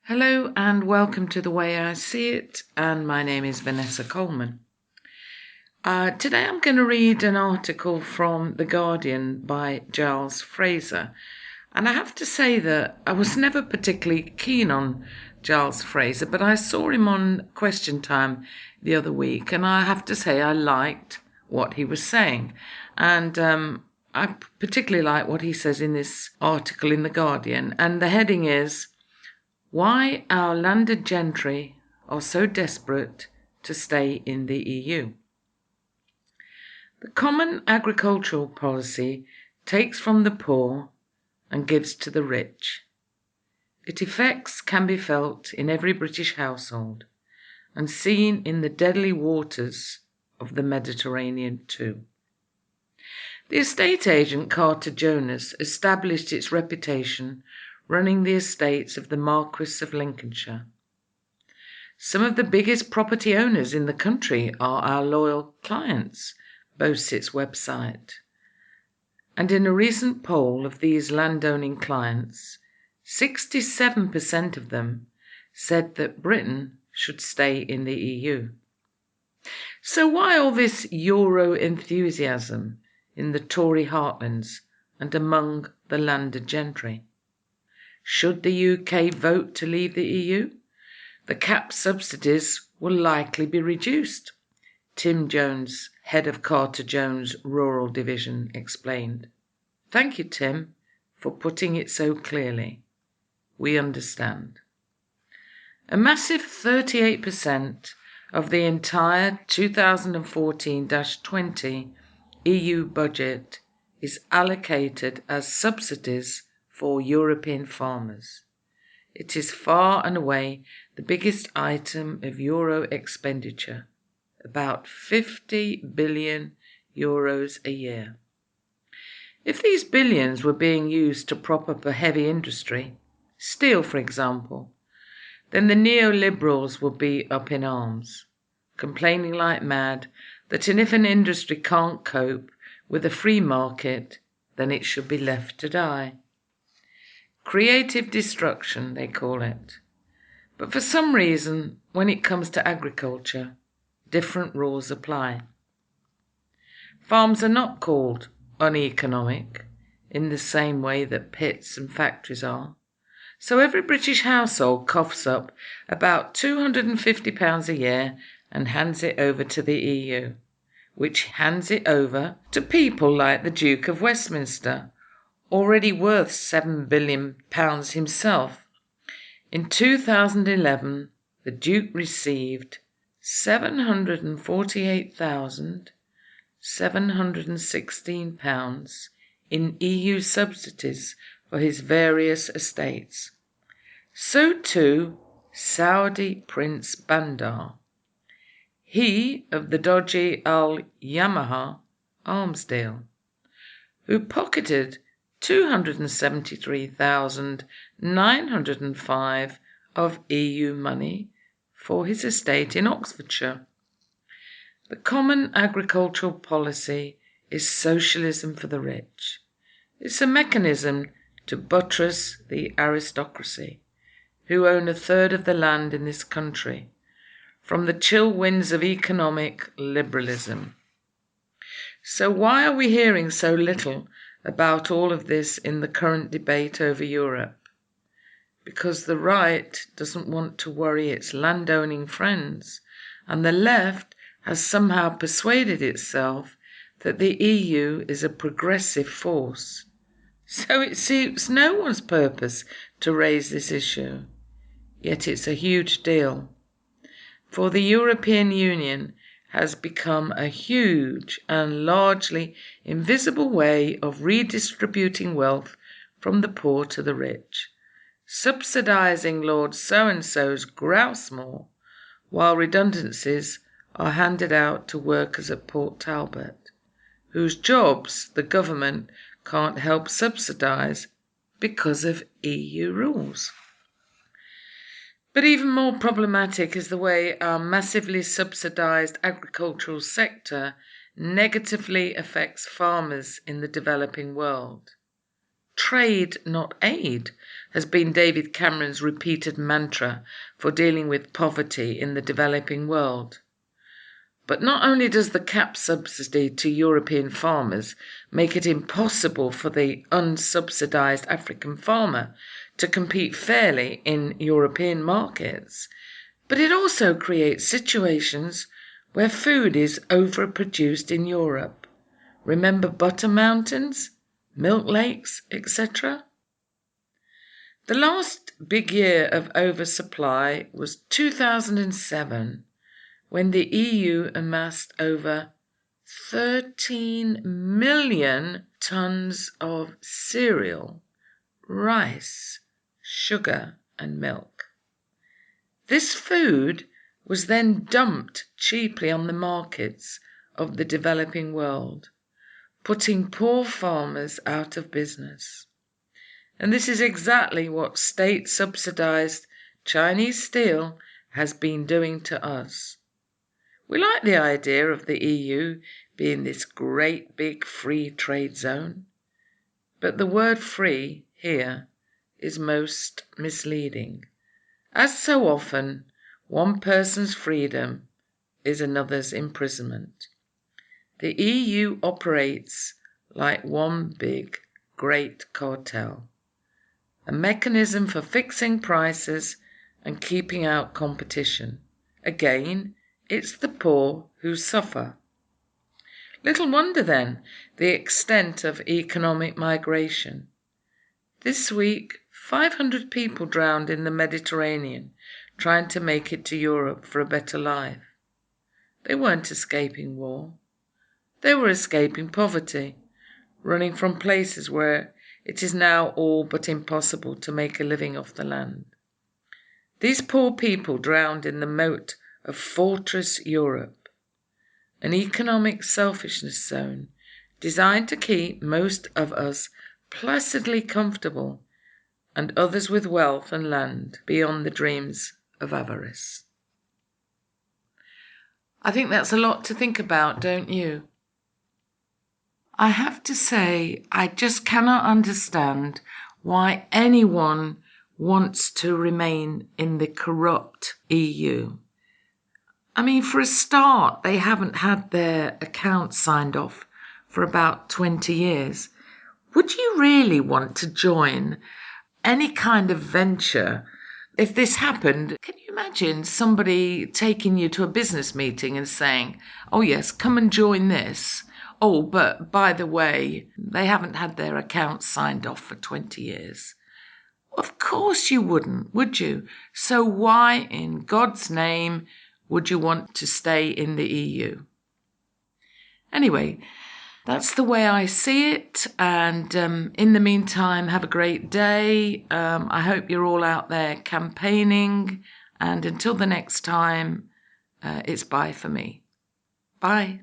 Hello and welcome to The Way I See It, and my name is Vanessa Coleman. Today I'm going to read an article from The Guardian by Giles Fraser, and I have to say that I was never particularly keen on Giles Fraser, but I saw him on Question Time the other week, and I have to say I liked what he was saying, and I particularly like what he says in this article in The Guardian, and the heading is "Why Our Landed Gentry Are So Desperate to Stay in the EU." The Common Agricultural Policy takes from the poor and gives to the rich. Its effects can be felt in every British household and seen in the deadly waters of the Mediterranean too. The estate agent Carter Jonas established its reputation running the estates of the Marquess of Lincolnshire. "Some of the biggest property owners in the country are our loyal clients," boasts its website. And in a recent poll of these landowning clients, 67% of them said that Britain should stay in the EU. So why all this Euro enthusiasm in the Tory heartlands and among the landed gentry? Should the UK vote to leave the EU, the cap subsidies will likely be reduced, Tim Jones, head of Carter Jones Rural Division, explained. Thank you, Tim, for putting it so clearly. We understand. A massive 38% of the entire 2014-20 EU budget is allocated as subsidies for European farmers. It is far and away the biggest item of Euro expenditure, about 50 billion euros a year. If these billions were being used to prop up a heavy industry, steel for example, then the neoliberals would be up in arms, complaining like mad that if an industry can't cope with a free market, then it should be left to die. Creative destruction, they call it. But for some reason, when it comes to agriculture, different rules apply. Farms are not called uneconomic in the same way that pits and factories are. So every British household coughs up about £250 a year and hands it over to the EU, which hands it over to people like the Duke of Westminster, already worth £7 billion himself. In 2011, the Duke received £748,716 in EU subsidies for his various estates. So too Saudi Prince Bandar, he of the dodgy Al-Yamaha arms deal, who pocketed £273,905 of EU money for his estate in Oxfordshire. The Common Agricultural Policy is socialism for the rich. It's a mechanism to buttress the aristocracy, who own a third of the land in this country, from the chill winds of economic liberalism. So why are we hearing so little about all of this in the current debate over Europe? Because the right doesn't want to worry its landowning friends, and the left has somehow persuaded itself that the EU is a progressive force. So it suits no one's purpose to raise this issue. Yet it's a huge deal. For the European Union has become a huge and largely invisible way of redistributing wealth from the poor to the rich, subsidising Lord So-and-so's grouse moor, while redundancies are handed out to workers at Port Talbot, whose jobs the government can't help subsidise because of EU rules. But even more problematic is the way our massively subsidised agricultural sector negatively affects farmers in the developing world. Trade, not aid, has been David Cameron's repeated mantra for dealing with poverty in the developing world. But not only does the cap subsidy to European farmers make it impossible for the unsubsidised African farmer to compete fairly in European markets, but it also creates situations where food is overproduced in Europe. Remember butter mountains, milk lakes, etc.? The last big year of oversupply was 2007, when the EU amassed over 13 million tonnes of cereal, rice, sugar and milk. This food was then dumped cheaply on the markets of the developing world, putting poor farmers out of business. And this is exactly what state-subsidised Chinese steel has been doing to us. We like the idea of the EU being this great big free trade zone, but the word free here is most misleading. As so often, one person's freedom is another's imprisonment. The EU operates like one big, great cartel, a mechanism for fixing prices and keeping out competition. Again, it's the poor who suffer. Little wonder then the extent of economic migration. This week, 500 people drowned in the Mediterranean trying to make it to Europe for a better life. They weren't escaping war. They were escaping poverty, running from places where it is now all but impossible to make a living off the land. These poor people drowned in the moat of Fortress Europe, an economic selfishness zone designed to keep most of us placidly comfortable and others with wealth and land beyond the dreams of avarice. I think that's a lot to think about, don't you? I have to say, I just cannot understand why anyone wants to remain in the corrupt EU. I mean, for a start, they haven't had their accounts signed off for about 20 years. Would you really want to join any kind of venture if this happened? Can you imagine somebody taking you to a business meeting and saying, oh yes, come and join this. Oh, but by the way, they haven't had their accounts signed off for 20 years. Of course you wouldn't, would you? So why in God's name would you want to stay in the EU? Anyway, that's the way I see it. And in the meantime, have a great day. I hope you're all out there campaigning. And until the next time, it's bye for me. Bye.